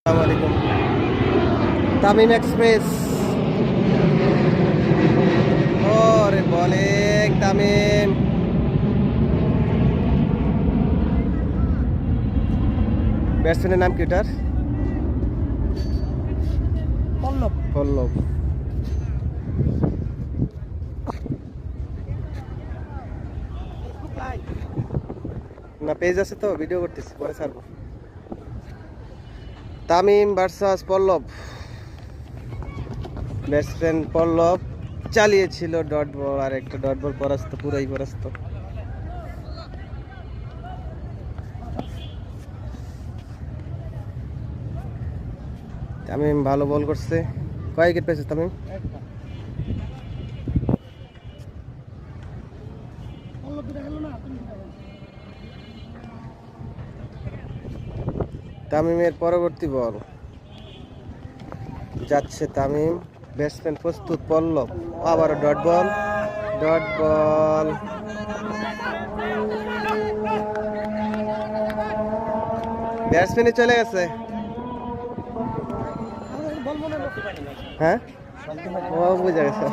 আসসালামু আলাইকুম। তামিম এক্সপ্রেস ওরে বলিং তামিম। ব্যাটসম্যানের নাম কি ওটার? পল্লব। পল্লব। না পেজ আছে তো, ভিডিও করতেছি, পরে ছাড়বো। তামিম ভার্সাস পল্লব। ব্যাটসম্যান পল্লব চালিয়েছিল ডট বল, আর একটা ডট বল পরাস্ত, পুরাই পরাস্ত। তামিম ভালো বল করছে। কয় উইকেট পেয়েছে তামিম? তামিমের পরবর্তী বল যাচ্ছে তামিম। ব্যাটসম্যান প্রস্তুত, পল্লব আবারও ডট বল, ডট বল। ব্যাটসম্যানই চলে গেছে। হ্যাঁ, ও বুঝে গেছে।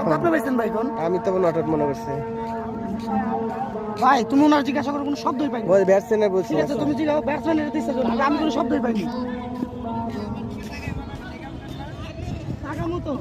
আমি তো নট আউট মনে করছি। ভাই তুমি ওনার জিজ্ঞাসা করো, কোনো শব্দই পাইনি। ওই ব্যাটসম্যানের বলছি। ঠিক আছে, তুমি জিজ্ঞাসা ব্যাটসম্যানের দিচ্ছে, আমি কোনো শব্দই পাইনি। টাকা মতো